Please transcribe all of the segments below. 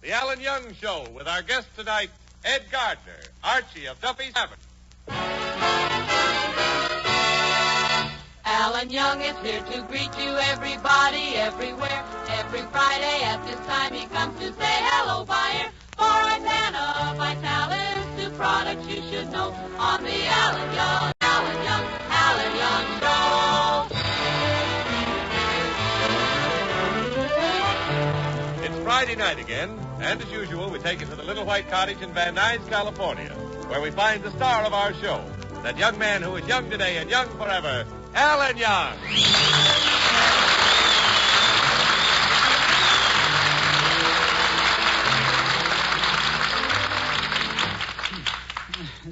The Alan Young Show with our guest tonight, Ed Gardner, Archie of Duffy's Tavern. Alan Young is here to greet you, everybody, everywhere. Every Friday at this time he comes to say hello, buyer. For Isana, Vitalis, two products you should know on the Alan Young Show. It's Friday night again, and as usual, we take you to the little white cottage in Van Nuys, California, where we find the star of our show, that young man who is young today and young forever, Alan Young.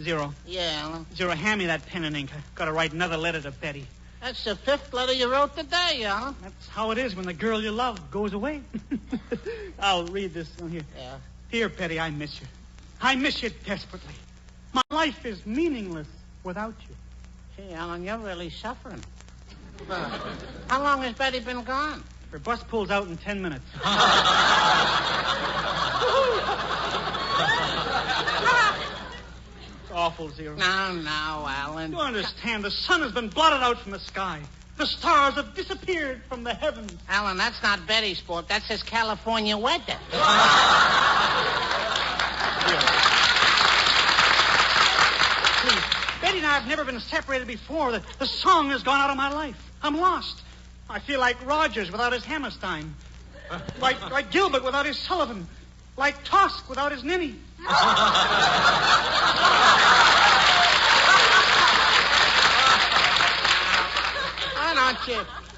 0. Yeah, Alan. 0, hand me that pen and ink. I've got to write another letter to Betty. That's the 5th letter you wrote today, Alan. That's how it is when the girl you love goes away. I'll read this one here. Yeah. Dear Betty, I miss you. I miss you desperately. My life is meaningless without you. Gee, Alan, you're really suffering. How long has Betty been gone? Her bus pulls out in 10 minutes. It's awful, 0. No, Alan. You understand, the sun has been blotted out from the sky. The stars have disappeared from the heavens. Alan, that's not Betty's fault. That's his California weather. Please, Betty and I have never been separated before. The song has gone out of my life. I'm lost. I feel like Rogers without his Hammerstein. Like Gilbert without his Sullivan. Like Tosk without his Ninny.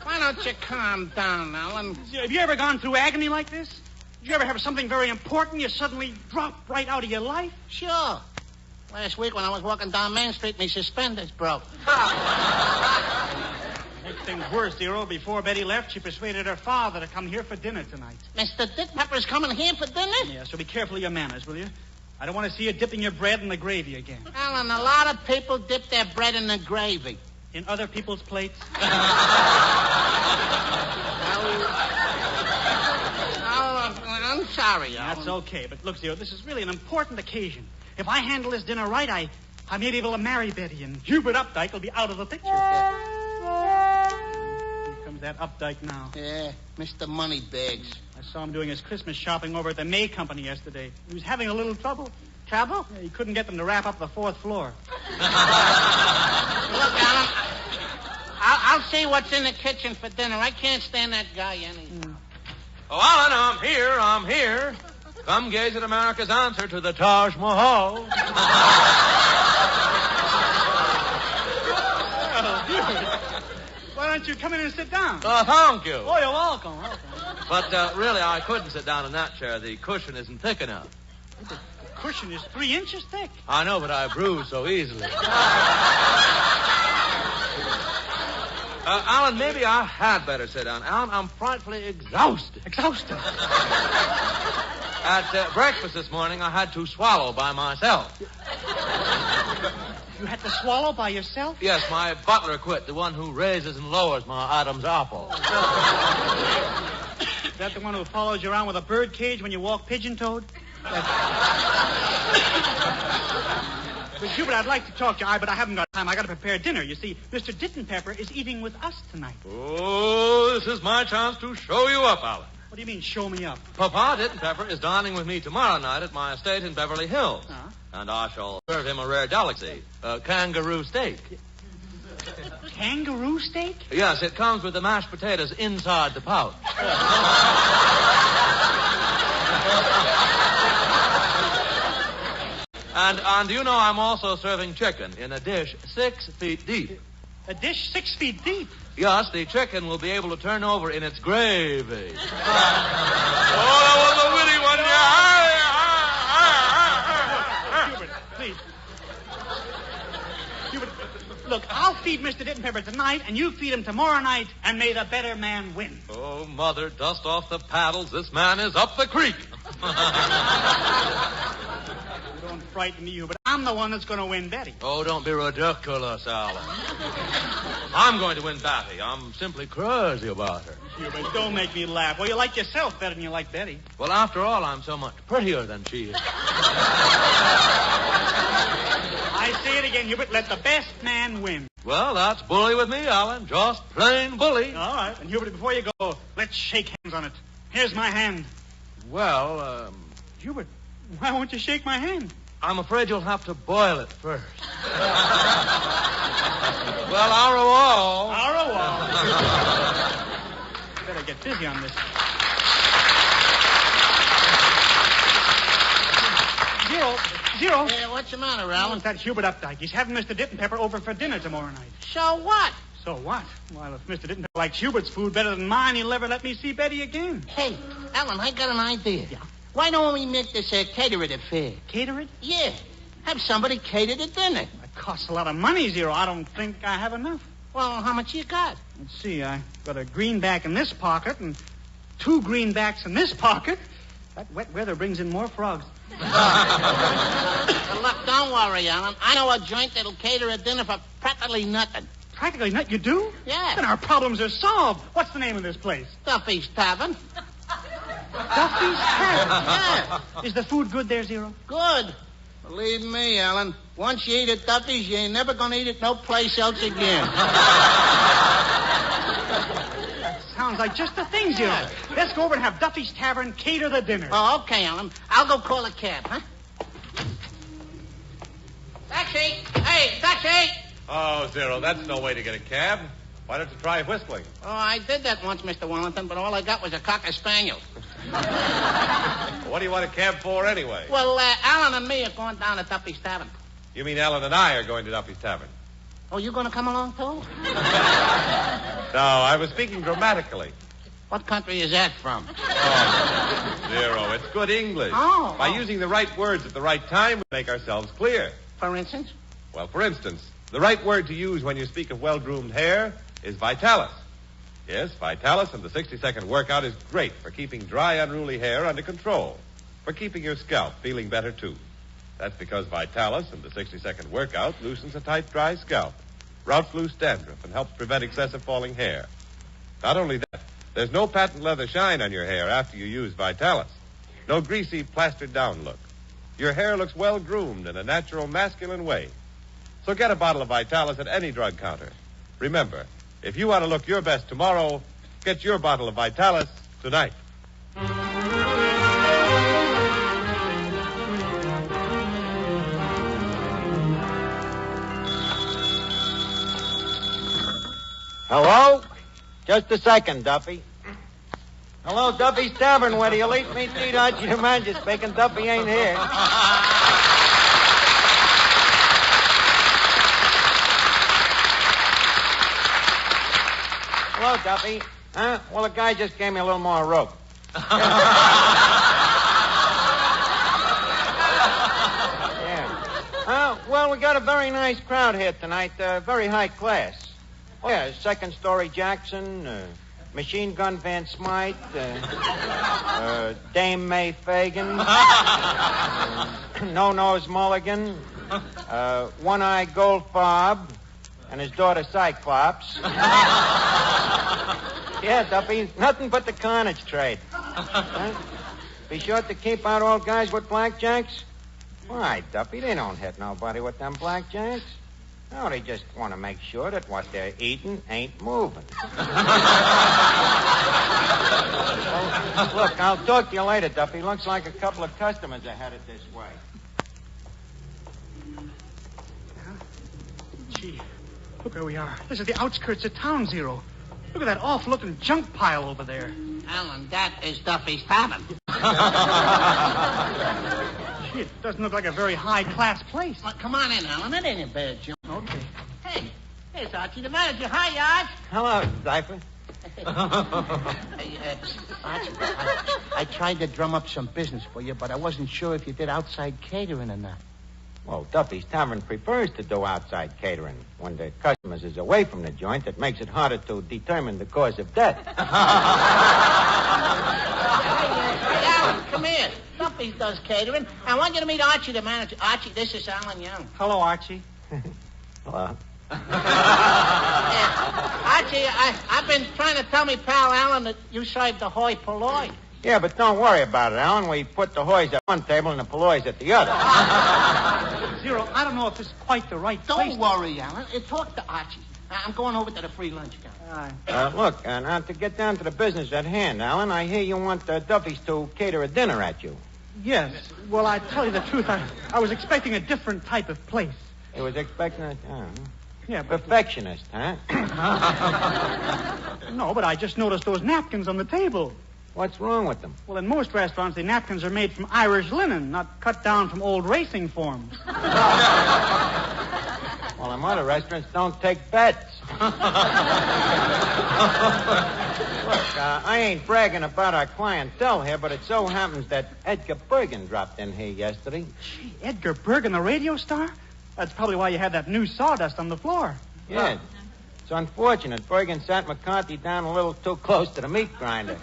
Why don't you calm down, Alan? Have you ever gone through agony like this? Did you ever have something very important you suddenly drop right out of your life? Sure. Last week when I was walking down Main Street, my suspenders broke. Make things worse, 0. Before Betty left, she persuaded her father to come here for dinner tonight. Mr. Dick Pepper's coming here for dinner? Yeah, so be careful of your manners, will you? I don't want to see you dipping your bread in the gravy again. Alan, a lot of people dip their bread in the gravy. In other people's plates? I'm sorry, Alan. That's okay, but look, 0, this is really an important occasion. If I handle this dinner right, I may be able to marry Betty, and Hubert Updike will be out of the picture. Here comes that Updike now. Yeah, Mr. Moneybags. I saw him doing his Christmas shopping over at the May Company yesterday. He was having a little trouble. Trouble? Yeah, he couldn't get them to wrap up the 4th floor. Look, Alan, I'll see what's in the kitchen for dinner. I can't stand that guy anyhow. Oh, Alan, I'm here. Come gaze at America's answer to the Taj Mahal. Why don't you come in and sit down? Thank you. Oh, you're welcome. But really, I couldn't sit down in that chair. The cushion isn't thick enough. The cushion is 3 inches thick. I know, but I bruise so easily. Alan, maybe I had better sit down. Alan, I'm frightfully exhausted. Exhausted? At breakfast this morning, I had to swallow by myself. You had to swallow by yourself? Yes, my butler quit, the one who raises and lowers my Adam's apple. Is that the one who follows you around with a bird cage when you walk pigeon-toed? But Hubert, I'd like to talk to you, but I haven't got time. I got to prepare dinner. You see, Mr. Dittenpepper is eating with us tonight. Oh, this is my chance to show you up, Alan. What do you mean, show me up? Papa Dittenpepper is dining with me tomorrow night at my estate in Beverly Hills. Huh? And I shall serve him a rare delicacy, kangaroo steak. Kangaroo steak? Yes, it comes with the mashed potatoes inside the pouch. And you know I'm also serving chicken in a dish 6 feet deep. A dish 6 feet deep? Yes, the chicken will be able to turn over in its gravy. That was a witty one, Hubert, please. Hubert, look, I'll feed Mr. Dittenpepper tonight, and you feed him tomorrow night, and may the better man win. Oh, Mother, dust off the paddles. This man is up the creek. Don't frighten me, Hubert. I'm the one that's going to win Betty. Oh, don't be ridiculous, Alan. I'm going to win Betty. I'm simply crazy about her. Hubert, don't make me laugh. Well, you like yourself better than you like Betty. Well, after all, I'm so much prettier than she is. I say it again, Hubert. Let the best man win. Well, that's bully with me, Alan. Just plain bully. All right. And Hubert, before you go, let's shake hands on it. Here's my hand. Well, Hubert, why won't you shake my hand? I'm afraid you'll have to boil it first. Well, au revoir. Au revoir. Better get busy on this. Zero. What's the matter, Alan? It's that Hubert Updike. He's having Mr. Dittenpepper over for dinner tomorrow night. So what? So what? Well, if Mr. Dittenpepper likes Hubert's food better than mine, he'll never let me see Betty again. Hey, Alan, I got an idea. Yeah? Why don't we make this a catering affair? Cater it? Yeah. Have somebody cater the dinner. It costs a lot of money, Zero. I don't think I have enough. Well, how much you got? Let's see. I got a greenback in this pocket and 2 greenbacks in this pocket. That wet weather brings in more frogs. Well, look, don't worry, Alan. I know a joint that'll cater a dinner for practically nothing. Practically not. You do? Yeah. Then our problems are solved. What's the name of this place? Duffy's Tavern. Duffy's Tavern. Yeah. Is the food good there, Zero? Good. Believe me, Alan. Once you eat at Duffy's, you ain't never gonna eat it no place else again. Sounds like just the thing, Zero. Yeah. Let's go over and have Duffy's Tavern cater the dinner. Oh, okay, Alan. I'll go call a cab, huh? Taxi! Hey, taxi! Oh, Zero, that's no way to get a cab. Why don't you try whistling? Oh, I did that once, Mr. Wellington, but all I got was a cocker spaniel. What do you want a cab for anyway? Well, Alan and me are going down to Duffy's Tavern. You mean Alan and I are going to Duffy's Tavern? Oh, you going to come along, too? No, I was speaking grammatically. What country is that from? Oh, Zero, it's good English. Oh. By using the right words at the right time, we make ourselves clear. For instance? Well, for instance, the right word to use when you speak of well-groomed hair is vitalis. Yes, vitalis and the 60-second workout is great for keeping dry, unruly hair under control, for keeping your scalp feeling better, too. That's because vitalis and the 60-second workout loosens a tight, dry scalp, routs loose dandruff, and helps prevent excessive falling hair. Not only that, there's no patent leather shine on your hair after you use vitalis. No greasy, plastered-down look. Your hair looks well-groomed in a natural, masculine way. So get a bottle of vitalis at any drug counter. Remember, if you want to look your best tomorrow, get your bottle of vitalis tonight. Hello? Just a second, Duffy. Hello, Duffy's Tavern. Where do you leave me? Eat Archie the Manager speaking. Duffy ain't here. Hello, Duffy. Huh? Well, the guy just gave me a little more rope. Yeah. Well, we got a very nice crowd here tonight. Very high class. Oh, yeah, Second Story Jackson, Machine Gun Van Smythe, Dame May Fagan, No Nose Mulligan, One Eye Goldfarb, and his daughter Cyclops. Yeah, Duffy, nothing but the carnage trade. Huh? Be sure to keep out old guys with blackjacks. Why, Duffy, they don't hit nobody with them blackjacks. No, they just want to make sure that what they're eating ain't moving. Well, look, I'll talk to you later, Duffy. Looks like a couple of customers are headed this way. Gee, look where we are. This is the outskirts of town, Zero. Look at that awful-looking junk pile over there. Alan, that is Duffy's Tavern. Gee, it doesn't look like a very high-class place. Well, come on in, Alan. That ain't a bad joint. Okay. Hey, here's Archie the Manager. Hi, Arch. Hello, Diaper. Hey, Archie, I tried to drum up some business for you, but I wasn't sure if you did outside catering or not. Well, Duffy's Tavern prefers to do outside catering. When the customers is away from the joint, it makes it harder to determine the cause of death. Hey, Alan, come here. Duffy's does catering. I want you to meet Archie the Manager. Archie, this is Alan Young. Hello, Archie. Hello. I Archie, I've been trying to tell me pal Alan that you served the hoi polloi. Yeah, but don't worry about it, Alan. We put the hoys at one table and the pollois at the other. Zero, I don't know if this is quite the right place. Don't worry, Alan. Talk to Archie. I'm going over to the free lunch counter. Look, now to get down to the business at hand, Alan, I hear you want Duffy's to cater a dinner at you. Yes. Well, I tell you the truth, I was expecting a different type of place. You was expecting a... Yeah, but... Perfectionist, huh? No, but I just noticed those napkins on the table. What's wrong with them? Well, in most restaurants, the napkins are made from Irish linen, not cut down from old racing forms. Well, in other restaurants don't take bets. Look, I ain't bragging about our clientele here, but it so happens that Edgar Bergen dropped in here yesterday. Gee, Edgar Bergen, the radio star? That's probably why you had that new sawdust on the floor. Yeah. It's unfortunate. Bergen sat McCarthy down a little too close to the meat grinder.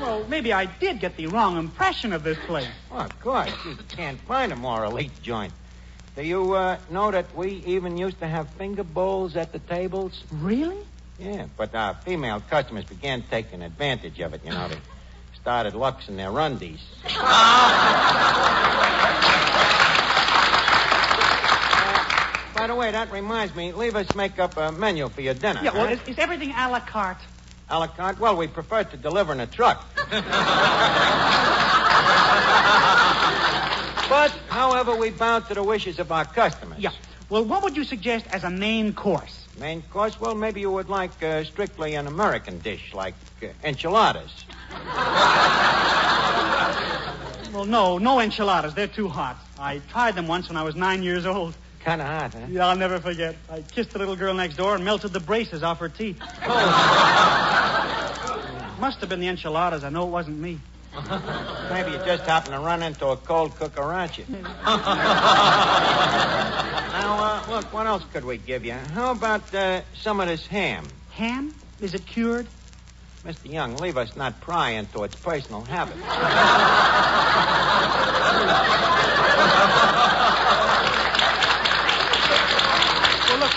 Well, maybe I did get the wrong impression of this place. Oh, of course. You can't find a more elite joint. Do you know that we even used to have finger bowls at the tables? Really? Yeah, but our female customers began taking advantage of it, you know. They started luxing their undies. By the way, that reminds me, leave us make up a menu for your dinner. Yeah, well, is everything a la carte? A la carte? Well, we prefer to deliver in a truck. But, however, we bow to the wishes of our customers. Yeah. Well, what would you suggest as a main course? Main course? Well, maybe you would like strictly an American dish, like enchiladas. Well, no enchiladas. They're too hot. I tried them once when I was 9 years old. Kind of hot, huh? Yeah, I'll never forget. I kissed the little girl next door and melted the braces off her teeth. Must have been the enchiladas. I know it wasn't me. Maybe you just happened to run into a cold cooker, aren't you? Now, look, what else could we give you? How about some of this ham? Ham? Is it cured? Mr. Young, leave us not pry into its personal habits. Well, look,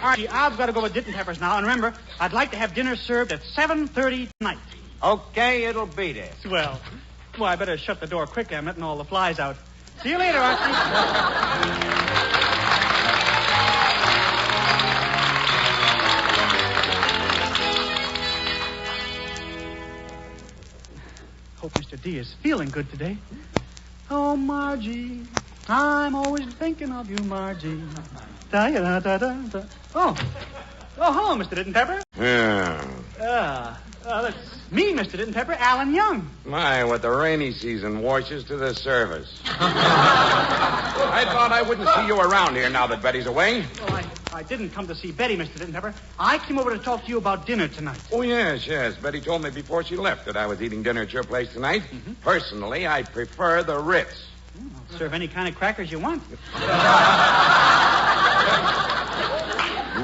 Archie, I've got to go with Ditton Peppers now. And remember, I'd like to have dinner served at 7:30 tonight. Okay, it'll be there. Well, I better shut the door quick. I'm letting all the flies out. See you later, Archie. Hope Mr. D is feeling good today. Oh, Margie, I'm always thinking of you, Margie. Da-da-da-da-da. Oh, hello, Mr. Ditton Pepper. Yeah. That's me, Mr. Ditton Pepper, Alan Young. My, what the rainy season washes to the service. I thought I wouldn't see you around here now that Betty's away. Well, I didn't come to see Betty, Mr. Ditton Pepper. I came over to talk to you about dinner tonight. Oh, yes. Betty told me before she left that I was eating dinner at your place tonight. Mm-hmm. Personally, I prefer the Ritz. I'll serve any kind of crackers you want.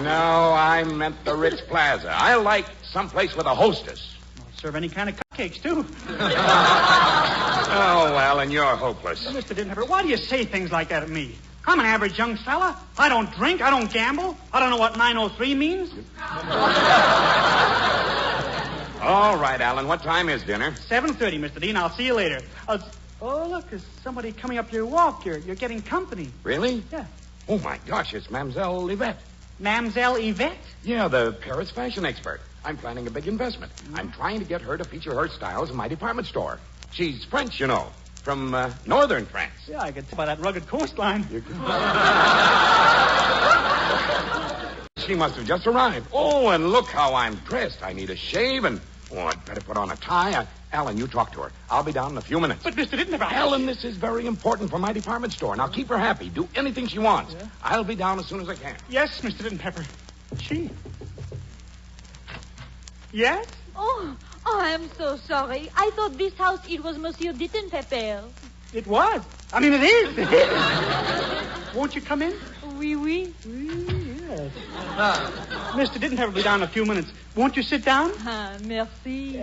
No, I meant the Ritz Plaza. I like someplace with a hostess. I'll serve any kind of cupcakes, too. Oh, well, and you're hopeless. Well, Mr. Ditton Pepper, why do you say things like that at me? I'm an average young fella. I don't drink. I don't gamble. I don't know what 903 means. All right, Alan. What time is dinner? 7:30, Mr. Dean. I'll see you later. Oh, look, there's somebody coming up your walk. You're getting company. Really? Yeah. Oh, my gosh, it's Mademoiselle Yvette. Mademoiselle Yvette? Yeah, the Paris fashion expert. I'm planning a big investment. I'm trying to get her to feature her styles in my department store. She's French, you know, from northern France. Yeah, I could tell by that rugged coastline. She must have just arrived. Oh, and look how I'm dressed. I need a shave and... Oh, I'd better put on a tie. Alan, you talk to her. I'll be down in a few minutes. But Mr. Ditton, Alan, this is very important for my department store. Now, keep her happy. Do anything she wants. Yeah. I'll be down as soon as I can. Yes, Mr. Ditton Pepper. She. Yes? Oh, I'm so sorry. I thought this house, it was Monsieur Ditton Pepper. It was. I mean, it is. Won't you come in? Oui. Oui, yes. Mr. Ditton Pepper will be down in a few minutes. Won't you sit down? Merci.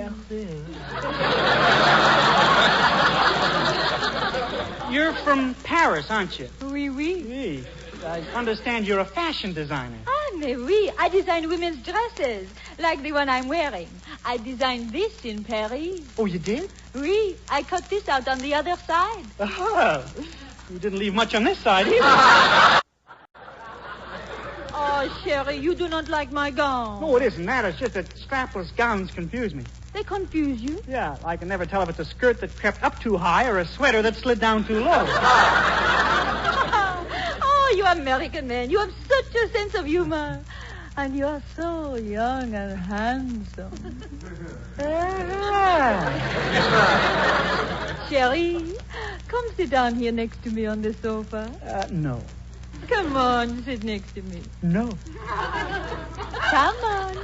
You're from Paris, aren't you? Oui. Oui. I understand you're a fashion designer. Ah, Mais oui, I design women's dresses, like the one I'm wearing. I designed this in Paris. Oh, you did? Oui, I cut this out on the other side. Ah, you didn't leave much on this side either. Oh, Sherry, you do not like my gown. No, it isn't that. It's just that strapless gowns confuse me. They confuse you? Yeah, I can never tell if it's a skirt that crept up too high or a sweater that slid down too low. Oh, you American men, you have such a sense of humor. And you are so young and handsome. Sherry, come sit down here next to me on the sofa. No. Come on, sit next to me. No. Come on.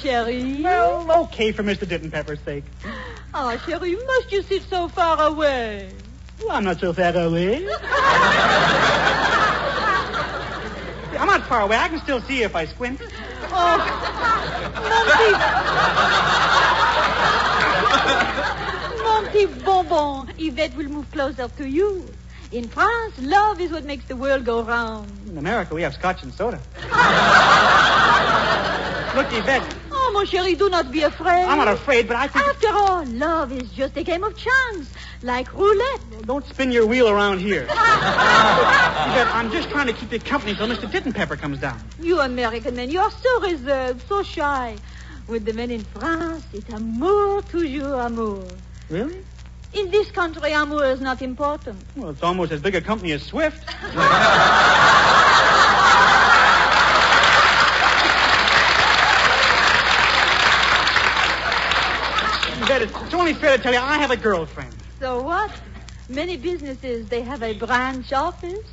Sherry. Well, okay for Mr. Dittenpepper's sake. Oh, Sherry, must you sit so far away? Well, I'm not so far away. I'm not far away. I can still see you if I squint. Oh, mon petit bonbon. Yvette will move closer to you. In France, love is what makes the world go round. In America, we have scotch and soda. Look, Yvette. Oh, mon chéri, do not be afraid. I'm not afraid, but I think... After all, love is just a game of chance, like roulette. Don't spin your wheel around here. Yvette, I'm just trying to keep you company till Mr. Dittenpepper comes down. You American men, you are so reserved, so shy. With the men in France, it's amour, toujours amour. Really? In this country, amour is not important. Well, it's almost as big a company as Swift. Yvette, it's only fair to tell you I have a girlfriend. So what? Many businesses, they have a branch office.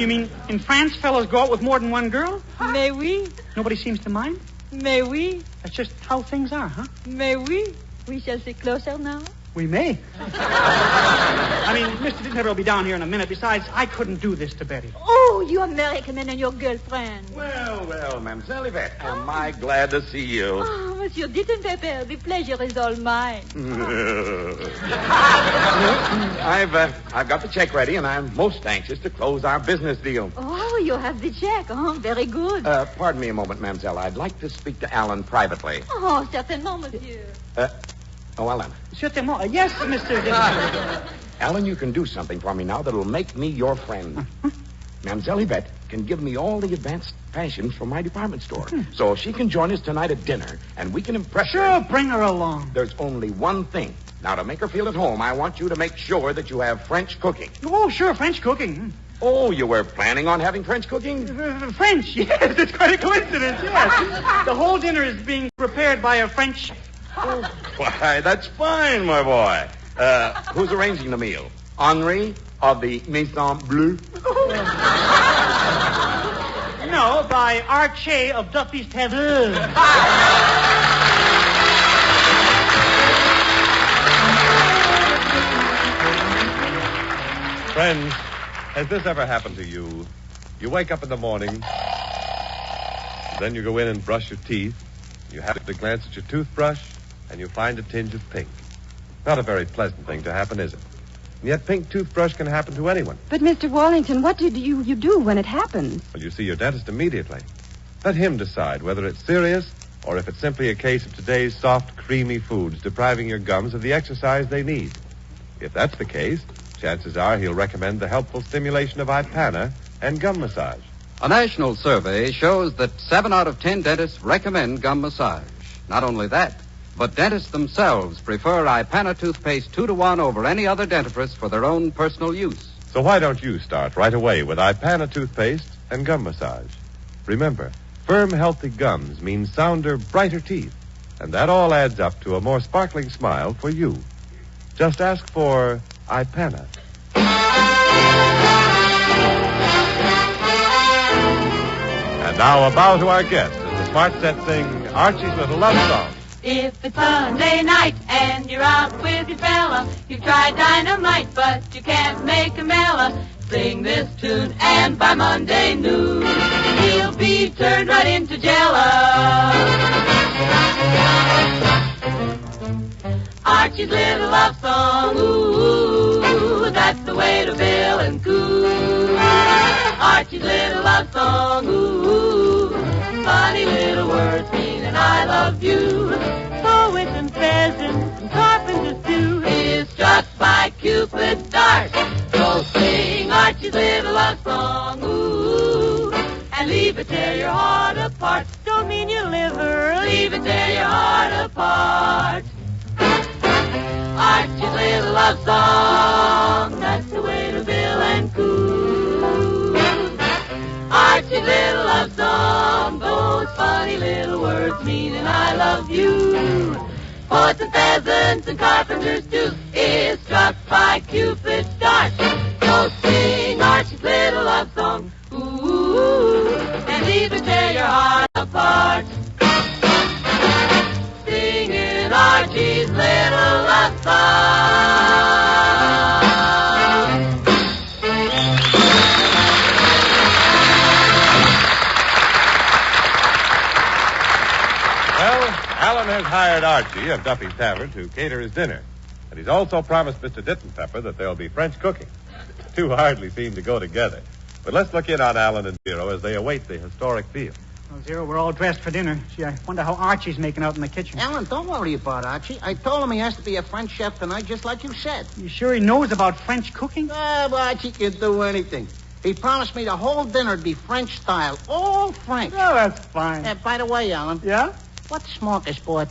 You mean in France fellows go out with more than one girl? Mais oui. Nobody seems to mind? Mais oui. That's just how things are, huh? Mais oui. We shall sit closer now. We may. I mean, Mr. Dittenpepper will be down here in a minute. Besides, I couldn't do this to Betty. Oh, you American men and your girlfriend. Well, Mademoiselle Yvette, am I glad to see you. Oh, Monsieur Dittenpepper, the pleasure is all mine. I've got the check ready, and I'm most anxious to close our business deal. Oh, you have the check. Oh, very good. Pardon me a moment, Mademoiselle. I'd like to speak to Alan privately. Oh, certainement, monsieur. Alan. Certainement. Yes, Mr. Dittenpepper. Alan, you can do something for me now that'll make me your friend. Mademoiselle Yvette can give me all the advanced fashions from my department store. So she can join us tonight at dinner, and we can impress her. Sure, bring her along. There's only one thing. Now, to make her feel at home, I want you to make sure that you have French cooking. Oh, sure, French cooking. Oh, you were planning on having French cooking? French, yes. It's quite a coincidence, yes. The whole dinner is being prepared by a French chef. Why, that's fine, my boy. Who's arranging the meal? Henri of the Maison Bleue? No, by Arche of Duffy's Tavern. Friends, has this ever happened to you? You wake up in the morning, then you go in and brush your teeth. You happen to glance at your toothbrush, and you find a tinge of pink. Not a very pleasant thing to happen, is it? And yet pink toothbrush can happen to anyone. But, Mr. Wallington, what do you do when it happens? Well, you see your dentist immediately. Let him decide whether it's serious or if it's simply a case of today's soft, creamy foods depriving your gums of the exercise they need. If that's the case, chances are he'll recommend the helpful stimulation of Ipana and gum massage. A national survey shows that 7 out of 10 dentists recommend gum massage. Not only that, but dentists themselves prefer Ipana toothpaste 2-to-1 over any other dentifrice for their own personal use. So why don't you start right away with Ipana toothpaste and gum massage? Remember, firm, healthy gums mean sounder, brighter teeth. And that all adds up to a more sparkling smile for you. Just ask for Ipana. And now a bow to our guest as the Smart Set sing Archie's Little Love Song. If it's Sunday night and you're out with your fella, you've tried dynamite, but you can't make a mela. Sing this tune, and by Monday noon, he'll be turned right into jello. Archie's Little Love Song, ooh. That's the way to Bill and Coo. Archie's little love song, ooh, funny little words meaning I love you. Poets and pheasants and carpenters too is struck by Cupid's dart. So sing Archie's little love song, ooh, and leave it tear your heart apart. Don't mean your liver, leave it tear your heart apart. Archie's little love song, that's the way to Bill and Coo. Archie's little love song, those funny little words meaning I love you. Poets and pheasants and carpenters too is struck by Cupid's dart. So sing Archie's little love song, ooh, and leave it tear your heart apart. Singing Archie's little love song. Well, Alan has hired Archie of Duffy's Tavern to cater his dinner. And he's also promised Mr. Ditton Pepper that there'll be French cooking. The two hardly seem to go together. But let's look in on Alan and Zero as they await the historic field. Well, Zero, we're all dressed for dinner. Gee, I wonder how Archie's making out in the kitchen. Alan, don't worry about Archie. I told him he has to be a French chef tonight, just like you said. You sure he knows about French cooking? Well, Archie can do anything. He promised me the whole dinner would be French style, all French. Oh, that's fine. By the way, Alan. Yeah? What's smorgasbord?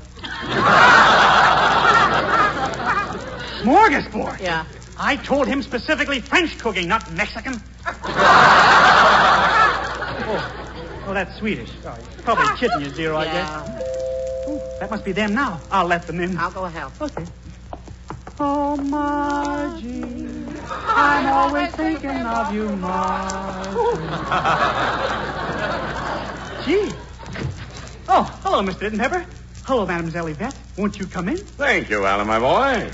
Smorgasbord? Yeah. I told him specifically French cooking, not Mexican. Oh, that's Swedish. Oh, he's probably kidding you, Zero, I guess. Ooh, that must be them now. I'll let them in. I'll go help. Okay. Oh, Margie, I'm always thinking of you, Margie. Gee. Oh, hello, Mr. Ditton Pepper. Hello, Mademoiselle Yvette. Won't you come in? Thank you, Alan, my boy.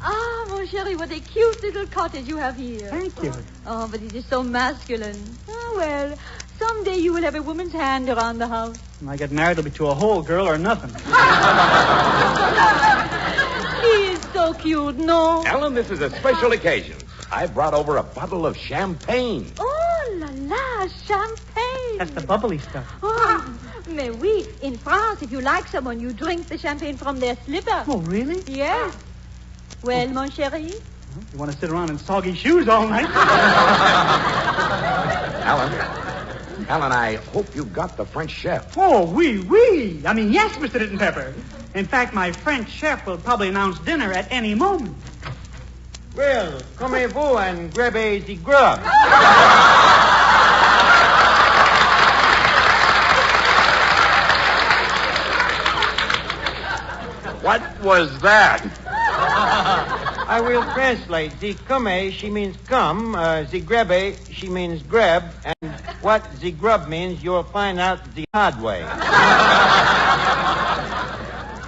Ah, mon chéri, what a cute little cottage you have here. Thank you. Oh, but it is so masculine. Oh, well, someday you will have a woman's hand around the house. When I get married, it'll be to a whole girl or nothing. He is so cute, no? Alan, this is a special occasion. I brought over a bottle of champagne. Oh, la la, champagne. That's the bubbly stuff. Oh, mais oui. In France, if you like someone, you drink the champagne from their slipper. Oh, really? Yes. Well, mon chéri? You want to sit around in soggy shoes all night? Alan, I hope you got the French chef. Oh, oui. I mean, yes, Mr. Ditton Pepper. In fact, my French chef will probably announce dinner at any moment. Well, commez-vous and grab the grub. What was that? I will translate. The come, she means come. The grabbe, she means grab. And what the grub means, you'll find out the hard way.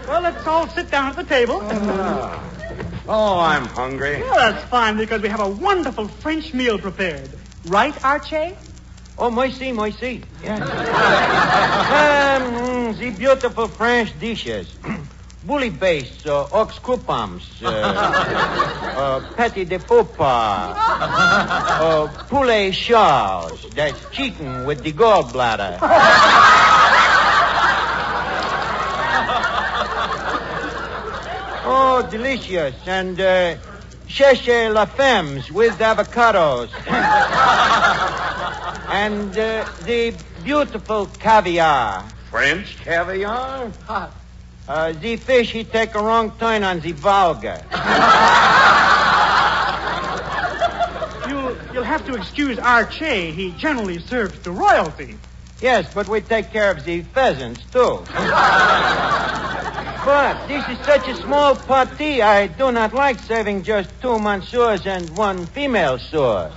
Well, let's all sit down at the table. Oh, I'm hungry. Well, that's fine, because we have a wonderful French meal prepared. Right, Archie? Oh, merci. Yes. The beautiful French dishes. Bouillabaisse, ox coupons, patty de popa, poulet charge, that's chicken with the gallbladder. Oh, delicious. And cherchez la femmes with avocados. And the beautiful caviar. French caviar? The fish, he take a wrong turn on the Volga. You'll have to excuse Archie. He generally serves to royalty. Yes, but we take care of the pheasants, too. But this is such a small party, I do not like serving just 2 monsieurs and 1 female soeur.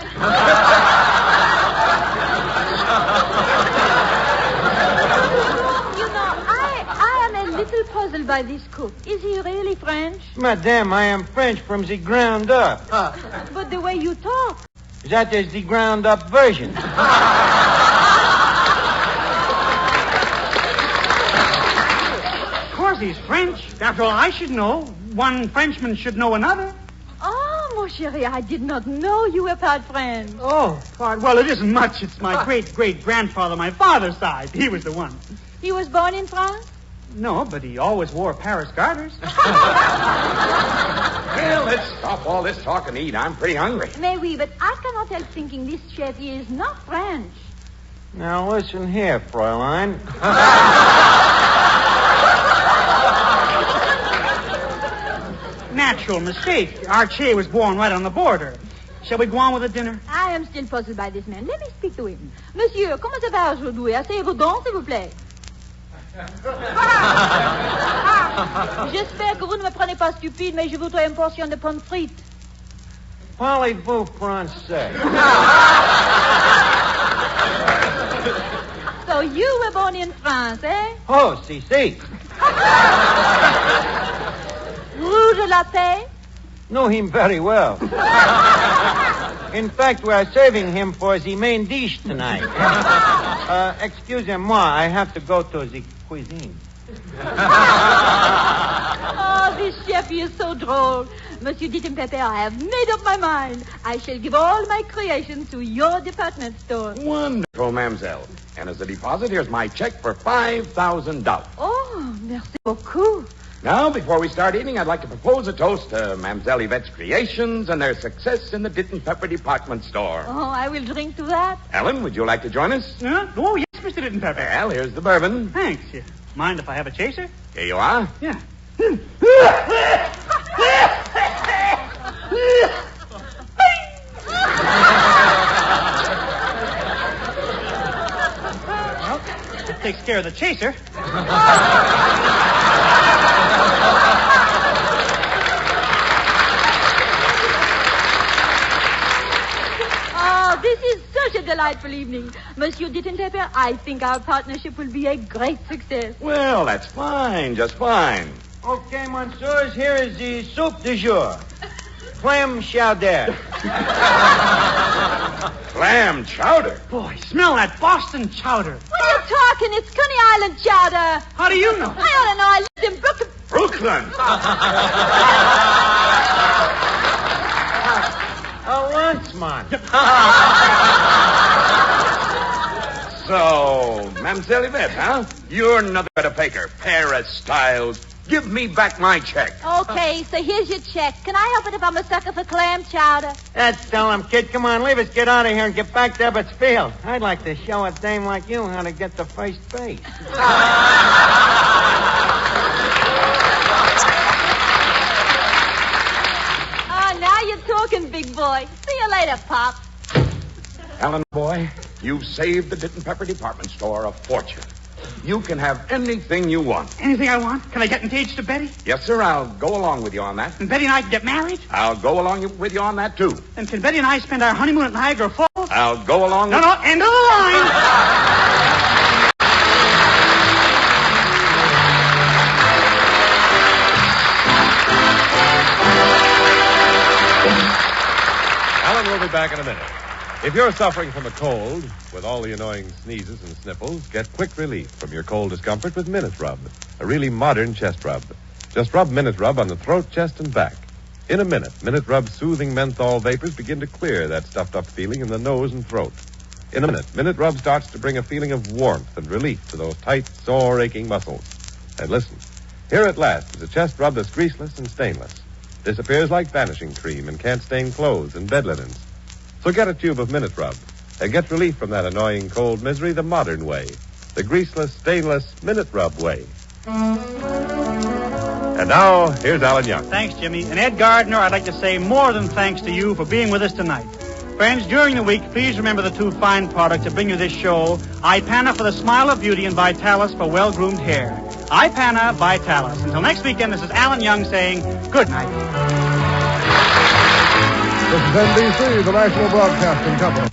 Puzzled by this cook. Is he really French? Madame, I am French from the ground up. But the way you talk. That is the ground up version. Of course he's French. After all, I should know. One Frenchman should know another. Oh, mon chérie, I did not know you were part friends. Oh, well, it isn't much. It's my great-great-grandfather, my father's side. He was the one. He was born in France? No, but he always wore Paris garters. Well, let's stop all this talk and eat. I'm pretty hungry. Mais oui, but I cannot help thinking this chef is not French. Now, listen here, Fräulein. Natural mistake. Archer was born right on the border. Shall we go on with the dinner? I am still puzzled by this man. Let me speak to him. Monsieur, comment ça va aujourd'hui? Assez redon, s'il vous plaît. J'espère que vous ne me prenez pas stupide, mais je voudrais une portion de pommes frites. Parlez-vous français? So you were born in France, eh? Oh, si. Rue de la Paix? Know him very well. In fact, we are serving him for the main dish tonight. Excusez-moi, I have to go to the cuisine. Oh, this chef is so droll. Monsieur Dittenpepper, I have made up my mind. I shall give all my creations to your department store. Wonderful, mademoiselle. And as a deposit, here's my check for $5,000. Oh, merci beaucoup. Now, before we start eating, I'd like to propose a toast to Mademoiselle Yvette's creations and their success in the Ditton Pepper department store. Oh, I will drink to that. Ellen, would you like to join us? Oh, yes, Mr. Dittenpepper. Well, here's the bourbon. Thanks. You mind if I have a chaser? Here you are. Yeah. Well, that takes care of the chaser. Oh, this is such a delightful evening. Monsieur Dittenpepper, I think our partnership will be a great success. Well, that's fine, just fine. Okay, monsieurs, here is the soup du jour. Clam chowder. Clam chowder. Boy, smell that Boston chowder. What are you talking? It's Coney Island chowder. How do you know? I ought to know. I lived in Brooklyn. Brooklyn. Once, man. So, Mademoiselle Yvette, huh? You're nothing but a faker. Paris styles. Give me back my check. Okay, so here's your check. Can I help it if I'm a sucker for clam chowder? That's solemn, kid. Come on, leave us get out of here and get back to Ebbets Field. I'd like to show a dame like you how to get to first base. Oh, now you're talking, big boy. See you later, Pop. Alan, boy, you've saved the Ditton Pepper department store a fortune. You can have anything you want. Anything I want? Can I get engaged to Betty? Yes, sir. I'll go along with you on that. And Betty and I can get married? I'll go along with you on that, too. And can Betty and I spend our honeymoon at Niagara Falls? I'll go along with... No, end of the line. Alan will be back in a minute. If you're suffering from a cold, with all the annoying sneezes and sniffles, get quick relief from your cold discomfort with Minute Rub, a really modern chest rub. Just rub Minute Rub on the throat, chest, and back. In a minute, Minute Rub's soothing menthol vapors begin to clear that stuffed-up feeling in the nose and throat. In a minute, Rub starts to bring a feeling of warmth and relief to those tight, sore, aching muscles. And listen, here at last is a chest rub that's greaseless and stainless. Disappears like vanishing cream and can't stain clothes and bed linens. So get a tube of Minute Rub and get relief from that annoying cold misery the modern way, the greaseless, stainless Minute Rub way. And now, here's Alan Young. Thanks, Jimmy. And Ed Gardner, I'd like to say more than thanks to you for being with us tonight. Friends, during the week, please remember the two fine products that bring you this show. Ipana for the smile of beauty and Vitalis for well-groomed hair. Ipana, Vitalis. Until next weekend, this is Alan Young saying good night. This is NBC, the National Broadcasting Company.